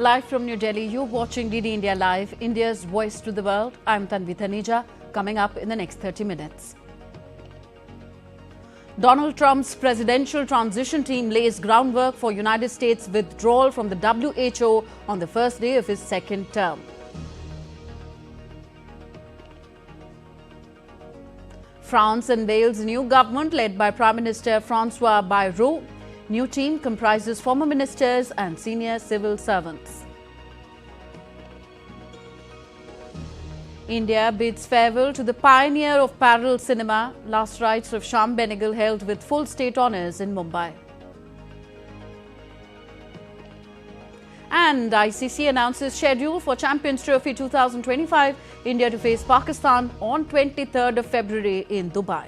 Live from New Delhi, you're watching DD India Live, India's voice to the world. I'm Tanvi Taneja, coming up in the next 30 minutes. Donald Trump's presidential transition team lays groundwork for United States withdrawal from the WHO on the first day of his second term. France unveils a new government led by Prime Minister Francois Bayrou. New team comprises former ministers and senior civil servants. India bids farewell to the pioneer of parallel cinema. Last rites of Shyam Benegal held with full state honours in Mumbai. And ICC announces schedule for Champions Trophy 2025. India to face Pakistan on 23rd of February in Dubai.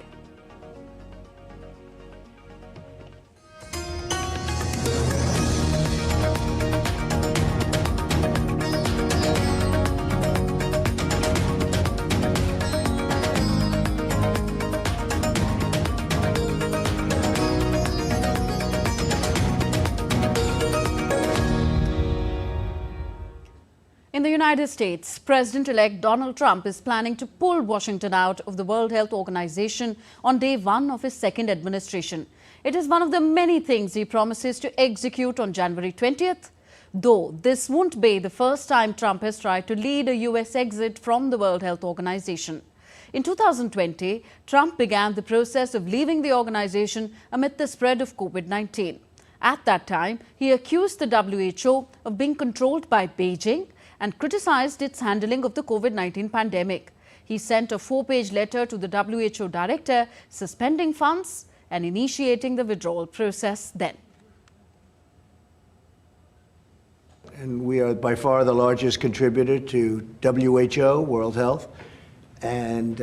In the United States, President-elect Donald Trump is planning to pull Washington out of the World Health Organization on day one of his second administration. It is one of the many things he promises to execute on January 20th. Though this won't be the first time Trump has tried to lead a US exit from the World Health Organization. In 2020, Trump began the process of leaving the organization amid the spread of COVID-19. At that time, he accused the WHO of being controlled by Beijing and criticized its handling of the COVID-19 pandemic. He sent a 4-page letter to the WHO director, suspending funds and initiating the withdrawal process then. And we are by far the largest contributor to WHO, World Health, and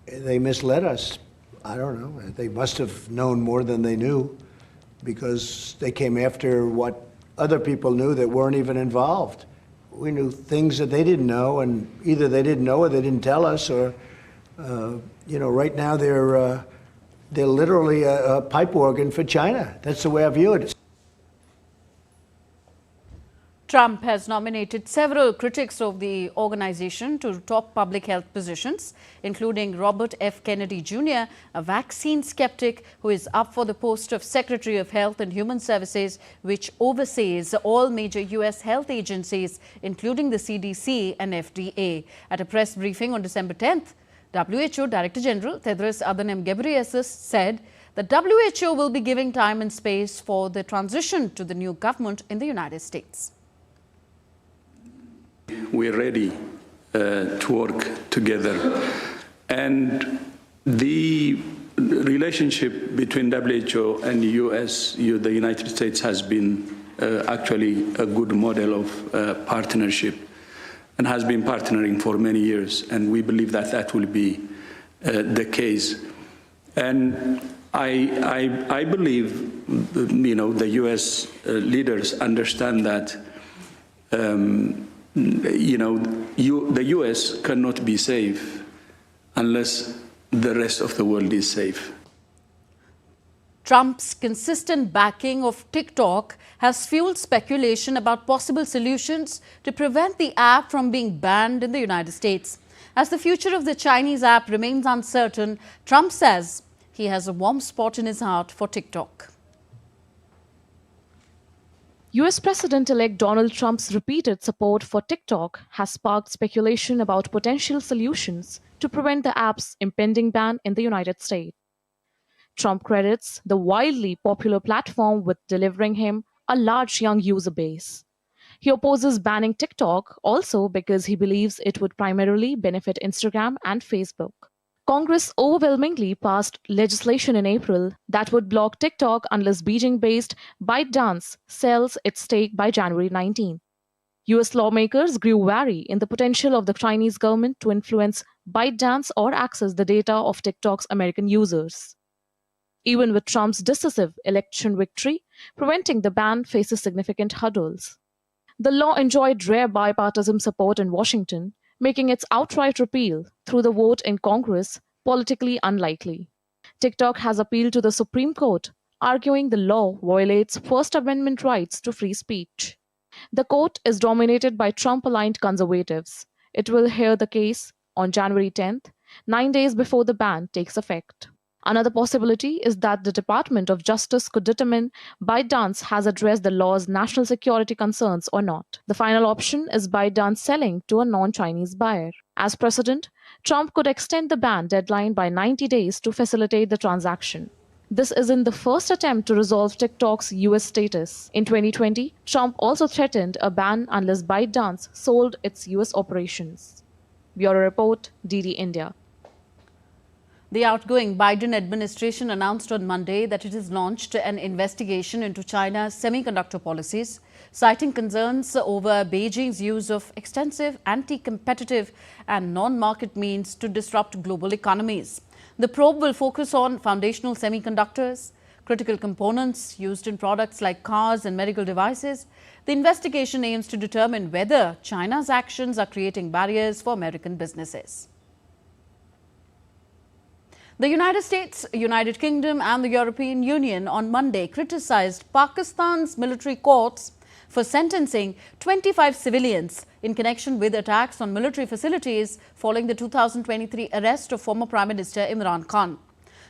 they misled us. I don't know. They must have known more than they knew because they came after what other people knew that weren't even involved. We knew things that they didn't know, and either they didn't know or they didn't tell us, or, right now they're literally a pipe organ for China. That's the way I view it. Trump has nominated several critics of the organization to top public health positions, including Robert F. Kennedy Jr., a vaccine skeptic who is up for the post of Secretary of Health and Human Services, which oversees all major U.S. health agencies, including the CDC and FDA. At a press briefing on December 10th, WHO Director General Tedros Adhanom Ghebreyesus said the WHO will be giving time and space for the transition to the new government in the United States. We're ready to work together. And the relationship between WHO and the US, the United States, has been actually a good model of partnership and has been partnering for many years. And we believe that that will be the case. And I believe, the US leaders understand that the US cannot be safe unless the rest of the world is safe. Trump's consistent backing of TikTok has fueled speculation about possible solutions to prevent the app from being banned in the United States. As the future of the Chinese app remains uncertain, Trump says he has a warm spot in his heart for TikTok. US President-elect Donald Trump's repeated support for TikTok has sparked speculation about potential solutions to prevent the app's impending ban in the United States. Trump credits the wildly popular platform with delivering him a large young user base. He opposes banning TikTok also because he believes it would primarily benefit Instagram and Facebook. Congress overwhelmingly passed legislation in April that would block TikTok unless Beijing-based ByteDance sells its stake by January 19. US lawmakers grew wary in the potential of the Chinese government to influence ByteDance or access the data of TikTok's American users. Even with Trump's decisive election victory, preventing the ban faces significant hurdles. The law enjoyed rare bipartisan support in Washington, making its outright repeal through the vote in Congress politically unlikely. TikTok has appealed to the Supreme Court, arguing the law violates First Amendment rights to free speech. The court is dominated by Trump-aligned conservatives. It will hear the case on January 10th, 9 days before the ban takes effect. Another possibility is that the Department of Justice could determine ByteDance has addressed the law's national security concerns or not. The final option is ByteDance selling to a non-Chinese buyer. As precedent, Trump could extend the ban deadline by 90 days to facilitate the transaction. This isn't the first attempt to resolve TikTok's US status. In 2020, Trump also threatened a ban unless ByteDance sold its US operations. Bureau Report, DD India. The outgoing Biden administration announced on Monday that it has launched an investigation into China's semiconductor policies, citing concerns over Beijing's use of extensive anti-competitive and non-market means to disrupt global economies. The probe will focus on foundational semiconductors, critical components used in products like cars and medical devices. The investigation aims to determine whether China's actions are creating barriers for American businesses. The United States, United Kingdom and the European Union on Monday criticized Pakistan's military courts for sentencing 25 civilians in connection with attacks on military facilities following the 2023 arrest of former Prime Minister Imran Khan.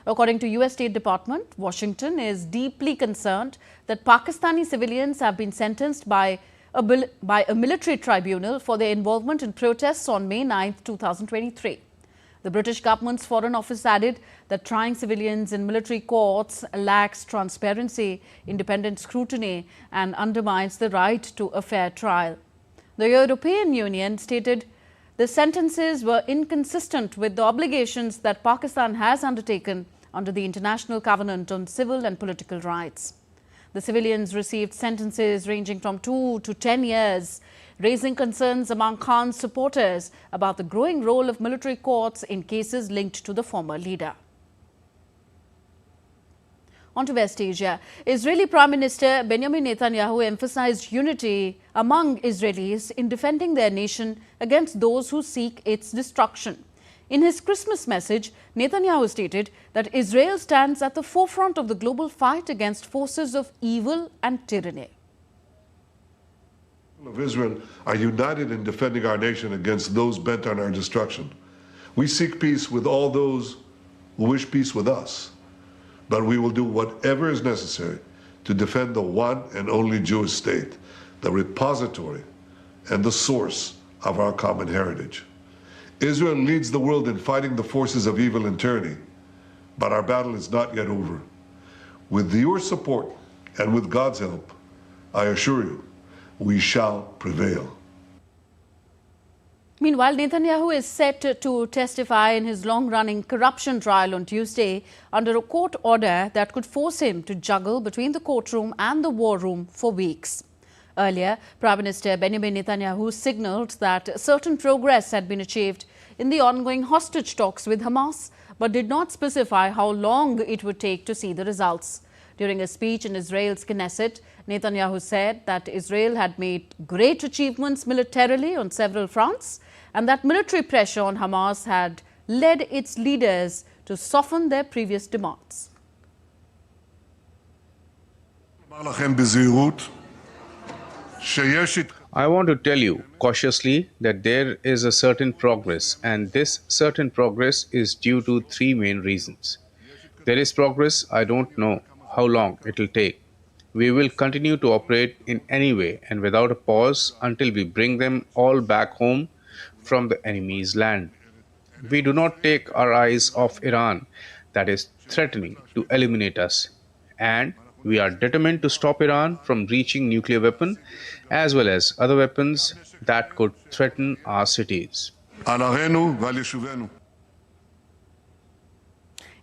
According to US State Department, Washington is deeply concerned that Pakistani civilians have been sentenced by a military tribunal for their involvement in protests on May 9, 2023. The British government's Foreign Office added that trying civilians in military courts lacks transparency, independent scrutiny and undermines the right to a fair trial. The European Union stated the sentences were inconsistent with the obligations that Pakistan has undertaken under the International Covenant on Civil and Political Rights. The civilians received sentences ranging from 2 to 10 years, raising concerns among Khan's supporters about the growing role of military courts in cases linked to the former leader. On to West Asia. Israeli Prime Minister Benjamin Netanyahu emphasized unity among Israelis in defending their nation against those who seek its destruction. In his Christmas message, Netanyahu stated that Israel stands at the forefront of the global fight against forces of evil and tyranny. Of Israel are united in defending our nation against those bent on our destruction. We seek peace with all those who wish peace with us, but we will do whatever is necessary to defend the one and only Jewish state, the repository and the source of our common heritage. Israel leads the world in fighting the forces of evil and tyranny, but our battle is not yet over. With your support and with God's help, I assure you, we shall prevail. Meanwhile, Netanyahu is set to testify in his long-running corruption trial on Tuesday under a court order that could force him to juggle between the courtroom and the war room for weeks. Earlier, Prime Minister Benjamin Netanyahu signalled that certain progress had been achieved in the ongoing hostage talks with Hamas, but did not specify how long it would take to see the results. During a speech in Israel's Knesset, Netanyahu said that Israel had made great achievements militarily on several fronts and that military pressure on Hamas had led its leaders to soften their previous demands. I want to tell you cautiously that there is a certain progress, and this certain progress is due to three main reasons. There is progress, I don't know how long it will take. We will continue to operate in any way and without a pause until we bring them all back home from the enemy's land. We do not take our eyes off Iran, that is threatening to eliminate us, and we are determined to stop Iran from reaching nuclear weapon as well as other weapons that could threaten our cities.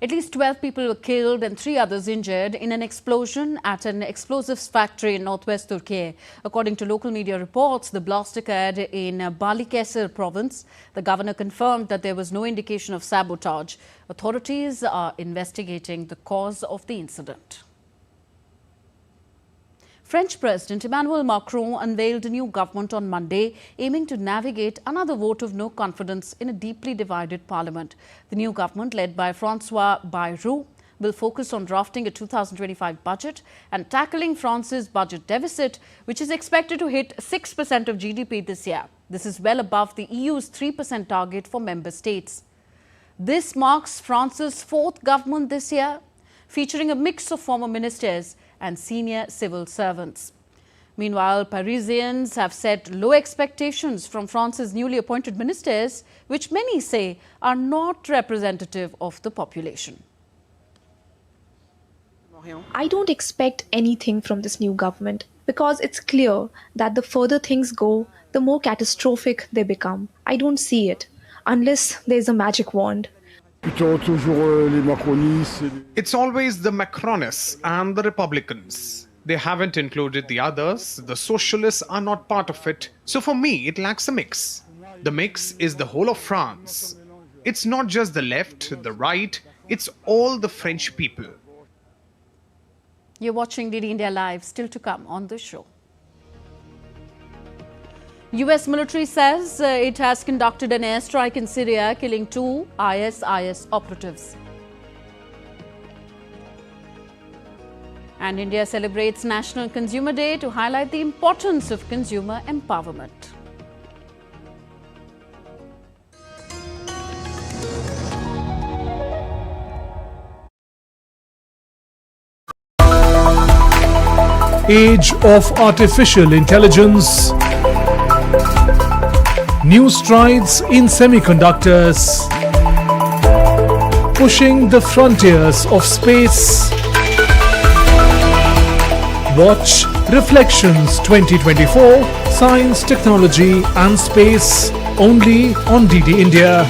At least 12 people were killed and 3 others injured in an explosion at an explosives factory in northwest Turkey. According to local media reports, the blast occurred in Balıkesir province. The governor confirmed that there was no indication of sabotage. Authorities are investigating the cause of the incident. French President Emmanuel Macron unveiled a new government on Monday, aiming to navigate another vote of no confidence in a deeply divided parliament. The new government, led by Francois Bayrou, will focus on drafting a 2025 budget and tackling France's budget deficit, which is expected to hit 6% of GDP this year. This is well above the EU's 3% target for member states. This marks France's fourth government this year, featuring a mix of former ministers and senior civil servants. Meanwhile, Parisians have set low expectations from France's newly appointed ministers, which many say are not representative of the population. I don't expect anything from this new government because it's clear that the further things go, the more catastrophic they become. I don't see it unless there's a magic wand. It's always the Macronists and the Republicans. They haven't included the others. The socialists are not part of it. So for me, it lacks a mix. The mix is the whole of France. It's not just the left, the right. It's all the French people. You're watching DD India Live, still to come on the show. US military says it has conducted an airstrike in Syria, killing 2 ISIS operatives. And India celebrates National Consumer Day to highlight the importance of consumer empowerment. Age of artificial intelligence. New strides in semiconductors. Pushing the frontiers of space. Watch Reflections 2024, Science, Technology and Space, only on DD India.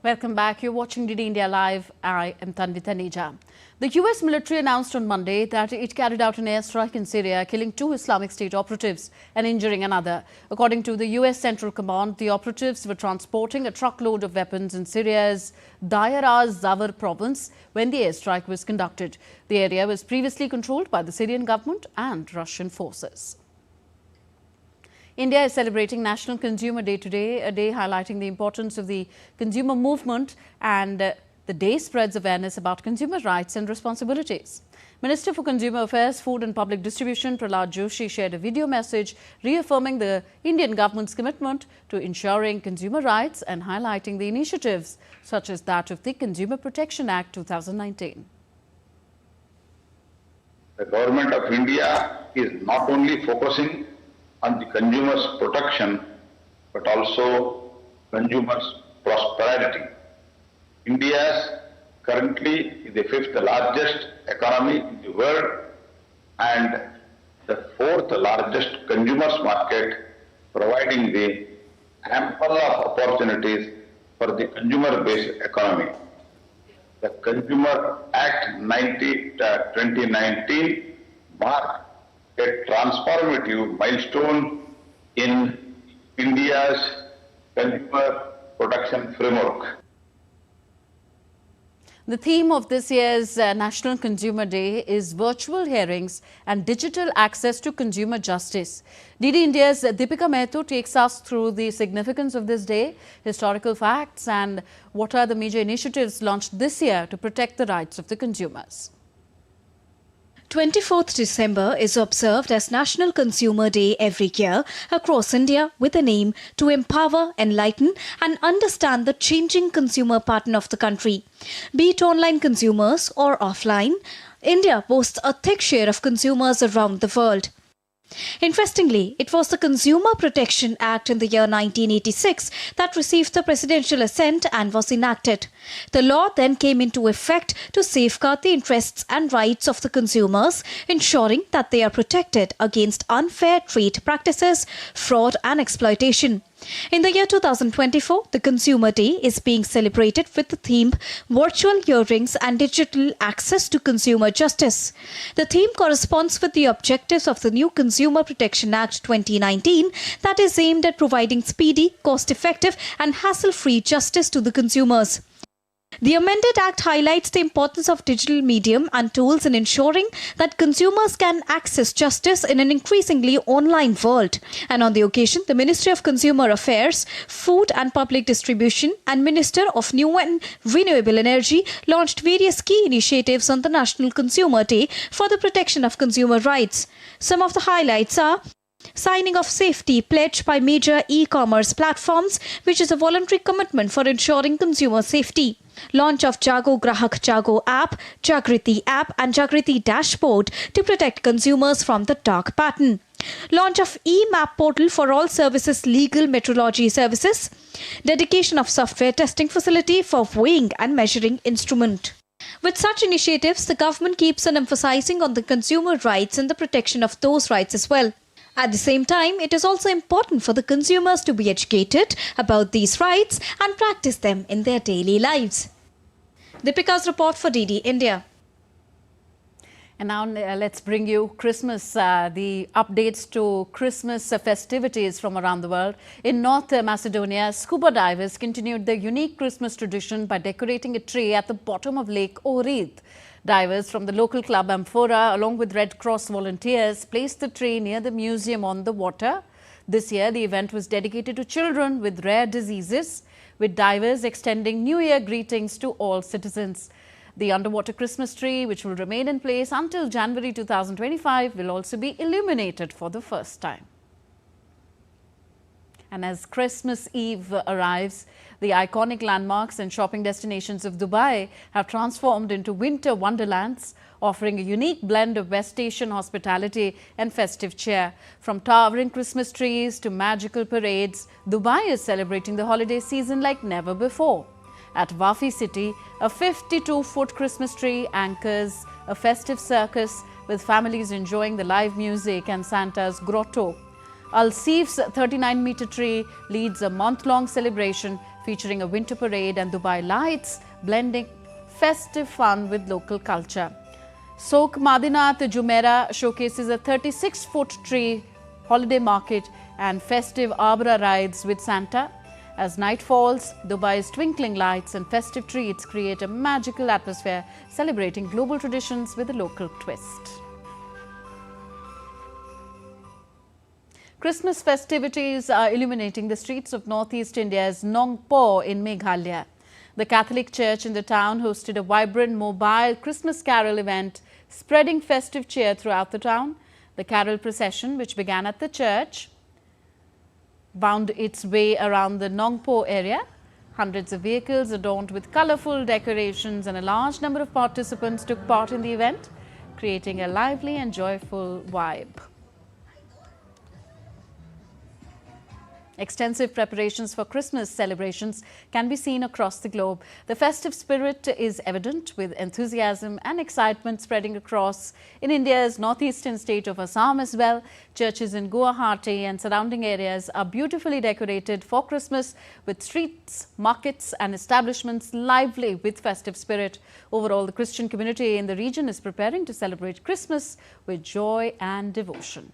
Welcome back. You're watching DD India Live. I am Tanvi Taneja. The US military announced on Monday that it carried out an airstrike in Syria, killing 2 Islamic State operatives and injuring another. According to the US Central Command, the operatives were transporting a truckload of weapons in Syria's Deir az-Zawar province when the airstrike was conducted. The area was previously controlled by the Syrian government and Russian forces. India is celebrating National Consumer Day today, a day highlighting the importance of the consumer movement, and the day spreads awareness about consumer rights and responsibilities. Minister for Consumer Affairs, Food and Public Distribution Prahlad Joshi shared a video message reaffirming the Indian government's commitment to ensuring consumer rights and highlighting the initiatives such as that of the Consumer Protection Act 2019. The government of India is not only focusing on the consumer's protection, but also consumer's prosperity. India currently is the 5th largest economy in the world and the 4th largest consumers market, providing the ample of opportunities for the consumer-based economy. The Consumer Act 2019 marked a transformative milestone in India's consumer protection framework. The theme of this year's National Consumer Day is virtual hearings and digital access to consumer justice. DD India's Deepika Mehto takes us through the significance of this day, historical facts, and what are the major initiatives launched this year to protect the rights of the consumers. 24th December is observed as National Consumer Day every year across India with an aim to empower, enlighten and understand the changing consumer pattern of the country. Be it online consumers or offline, India boasts a thick share of consumers around the world. Interestingly, it was the Consumer Protection Act in the year 1986 that received the presidential assent and was enacted. The law then came into effect to safeguard the interests and rights of the consumers, ensuring that they are protected against unfair trade practices, fraud and exploitation. In the year 2024, the Consumer Day is being celebrated with the theme Virtual Hearings and Digital Access to Consumer Justice. The theme corresponds with the objectives of the new Consumer Protection Act 2019 that is aimed at providing speedy, cost-effective and hassle-free justice to the consumers. The amended Act highlights the importance of digital medium and tools in ensuring that consumers can access justice in an increasingly online world. And on the occasion, the Ministry of Consumer Affairs, Food and Public Distribution and Minister of New and Renewable Energy launched various key initiatives on the National Consumer Day for the protection of consumer rights. Some of the highlights are signing of safety pledge by major e-commerce platforms, which is a voluntary commitment for ensuring consumer safety. Launch of Jago Grahak Jago app, Jagriti app and Jagriti dashboard to protect consumers from the dark pattern. Launch of e-map portal for all services legal metrology services. Dedication of software testing facility for weighing and measuring instrument. With such initiatives, the government keeps on emphasizing on the consumer rights and the protection of those rights as well. At the same time, it is also important for the consumers to be educated about these rights and practice them in their daily lives. Deepika's report for DD India. And now let's bring you Christmas, the updates to Christmas festivities from around the world. In North Macedonia, scuba divers continued their unique Christmas tradition by decorating a tree at the bottom of Lake Ohrid. Divers from the local club Amphora, along with Red Cross volunteers, placed the tree near the museum on the water. This year, the event was dedicated to children with rare diseases, with divers extending New Year greetings to all citizens. The underwater Christmas tree, which will remain in place until January 2025, will also be illuminated for the first time. And as Christmas Eve arrives, the iconic landmarks and shopping destinations of Dubai have transformed into winter wonderlands, offering a unique blend of West Asian hospitality and festive cheer. From towering Christmas trees to magical parades, Dubai is celebrating the holiday season like never before. At Wafi City, a 52-foot Christmas tree anchors a festive circus with families enjoying the live music and Santa's grotto. Al Seef's 39-meter tree leads a month-long celebration featuring a winter parade and Dubai lights, blending festive fun with local culture. Sok Madinat Jumeirah showcases a 36-foot tree holiday market and festive arbor rides with Santa. As night falls, Dubai's twinkling lights and festive treats create a magical atmosphere, celebrating global traditions with a local twist. Christmas festivities are illuminating the streets of northeast India's Nongpo in Meghalaya. The Catholic Church in the town hosted a vibrant mobile Christmas carol event, spreading festive cheer throughout the town. The carol procession, which began at the church, wound its way around the Nongpo area. Hundreds of vehicles adorned with colorful decorations and a large number of participants took part in the event, creating a lively and joyful vibe. Extensive preparations for Christmas celebrations can be seen across the globe. The festive spirit is evident, with enthusiasm and excitement spreading across in India's northeastern state of Assam as well. Churches in Guwahati and surrounding areas are beautifully decorated for Christmas, with streets, markets and establishments lively with festive spirit. Overall, the Christian community in the region is preparing to celebrate Christmas with joy and devotion.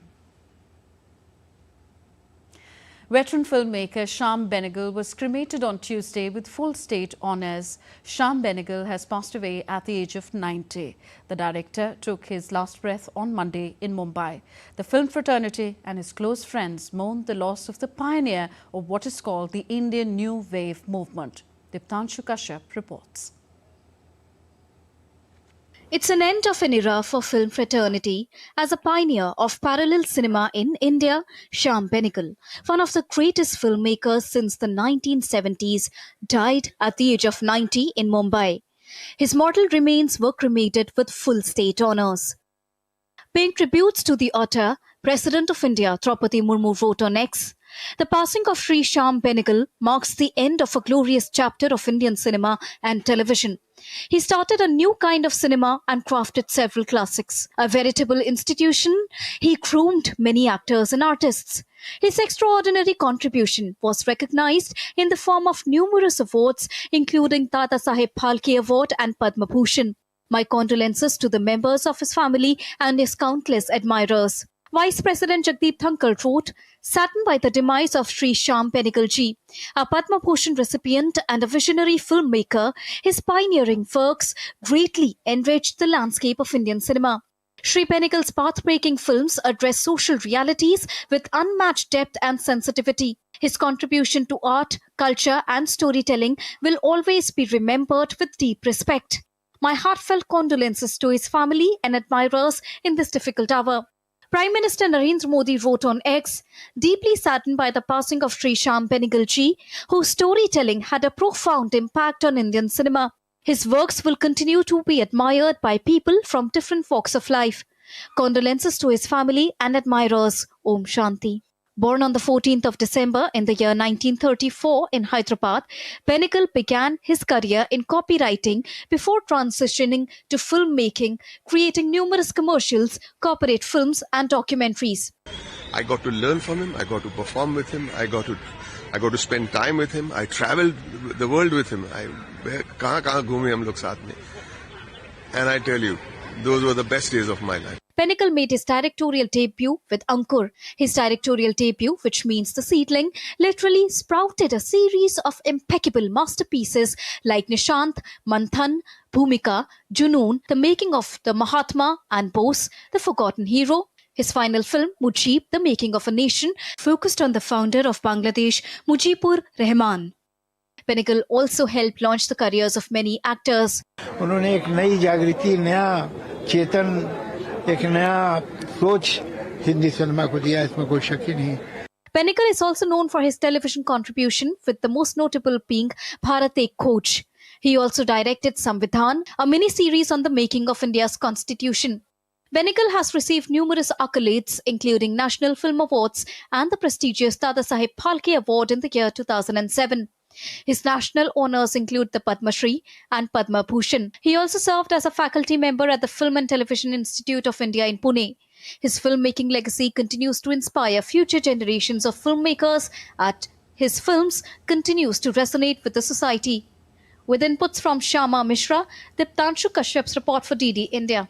Veteran filmmaker Shyam Benegal was cremated on Tuesday with full state honours. Shyam Benegal has passed away at the age of 90. The director took his last breath on Monday in Mumbai. The film fraternity and his close friends mourned the loss of the pioneer of what is called the Indian New Wave movement. Diptanshu Kashyap reports. It's an end of an era for film fraternity. As a pioneer of parallel cinema in India, Shyam Benegal, one of the greatest filmmakers since the 1970s, died at the age of 90 in Mumbai. His mortal remains were cremated with full state honours. Paying tributes to the author, President of India, Draupadi Murmu, wrote on X, "The passing of Sri Shyam Benegal marks the end of a glorious chapter of Indian cinema and television. He started a new kind of cinema and crafted several classics. A veritable institution, he groomed many actors and artists. His extraordinary contribution was recognized in the form of numerous awards, including Dada Saheb Phalke Award and Padma Bhushan. My condolences to the members of his family and his countless admirers." Vice President Jagdeep Dhankar wrote, "Saddened by the demise of Sri Shyam Benegal ji, a Padma Bhushan recipient and a visionary filmmaker, his pioneering works greatly enriched the landscape of Indian cinema. Sri Benegal's path-breaking films address social realities with unmatched depth and sensitivity. His contribution to art, culture and storytelling will always be remembered with deep respect. My heartfelt condolences to his family and admirers in this difficult hour." Prime Minister Narendra Modi wrote on X, "Deeply saddened by the passing of Sri Shyam Benegal ji, whose storytelling had a profound impact on Indian cinema. His works will continue to be admired by people from different walks of life. Condolences to his family and admirers. Om Shanti." Born on the 14th of December in the year 1934 in Hyderabad, Benegal began his career in copywriting before transitioning to filmmaking, creating numerous commercials, corporate films and documentaries. I got to learn from him, I got to perform with him, I got to spend time with him, I traveled the world with him. kahan ghume hum log saath mein. And I tell you, those were the best days of my life. Benegal made his directorial debut with Ankur. His directorial debut, which means the seedling, literally sprouted a series of impeccable masterpieces like Nishant, Manthan, Bhumika, Junoon, The Making of the Mahatma and Bose, The Forgotten Hero. His final film, Mujib, The Making of a Nation, focused on the founder of Bangladesh, Mujibur Rahman. Benegal also helped launch the careers of many actors. उन्होंने एक नई जागृति, नया चेतन, एक नया सोच Hindi cinema को दिया, इसमें कोई शक ही नहीं। Benegal is also known for his television contribution, with the most notable being Bharat Ek Khoj. He also directed Samvidhan, a mini-series on the making of India's constitution. Benegal has received numerous accolades, including National Film Awards and the prestigious Dada Saheb Phalke Award in the year 2007. His national honours include the Padma Shri and Padma Bhushan. He also served as a faculty member at the Film and Television Institute of India in Pune. His filmmaking legacy continues to inspire future generations of filmmakers, and his films continues to resonate with the society. With inputs from Shyama Mishra, Diptanshu Kashyap's report for DD India.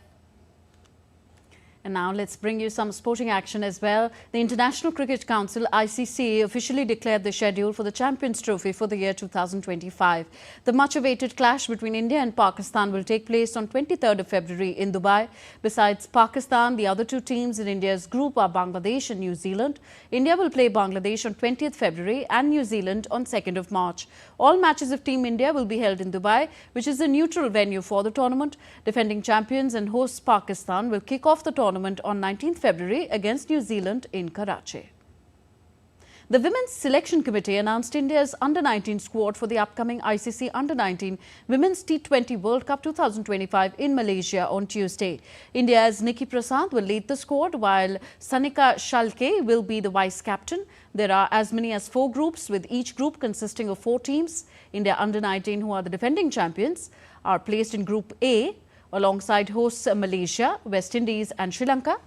And now let's bring you some sporting action as well. The International Cricket Council, ICC, officially declared the schedule for the Champions Trophy for the year 2025. The much-awaited clash between India and Pakistan will take place on 23rd of February in Dubai. Besides Pakistan, the other two teams in India's group are Bangladesh and New Zealand. India will play Bangladesh on 20th February and New Zealand on 2nd of March. All matches of Team India will be held in Dubai, which is a neutral venue for the tournament. Defending champions and hosts Pakistan will kick off the tournament on 19th February against New Zealand in Karachi. The Women's Selection Committee announced India's Under-19 squad for the upcoming ICC Under-19 Women's T20 World Cup 2025 in Malaysia on Tuesday. India's Nikki Prasad will lead the squad, while Sanika Shalke will be the vice-captain. There are as many as 4 groups, with each group consisting of 4 teams. India Under-19, who are the defending champions, are placed in Group A, alongside hosts Malaysia, West Indies and Sri Lanka.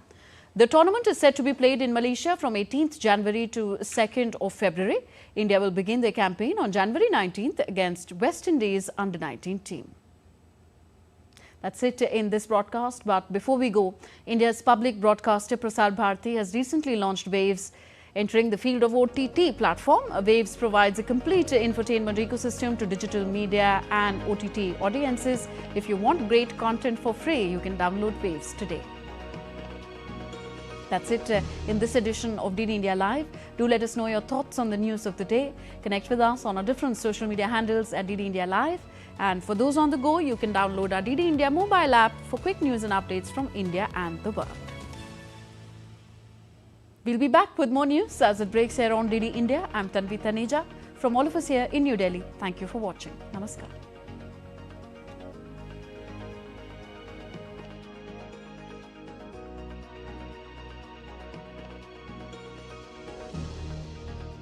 The tournament is set to be played in Malaysia from 18th January to 2nd of February. India will begin their campaign on January 19th against West Indies Under-19 team. That's it in this broadcast. But before we go, India's public broadcaster Prasar Bharati has recently launched Waves. Entering the field of OTT platform, Waves provides a complete infotainment ecosystem to digital media and OTT audiences. If you want great content for free, you can download Waves today. That's it in this edition of DD India Live. Do let us know your thoughts on the news of the day. Connect with us on our different social media handles at DD India Live. And for those on the go, you can download our DD India mobile app for quick news and updates from India and the world. We'll be back with more news as it breaks here on DD India. I'm Tanvi Taneja. From all of us here in New Delhi, thank you for watching. Namaskar.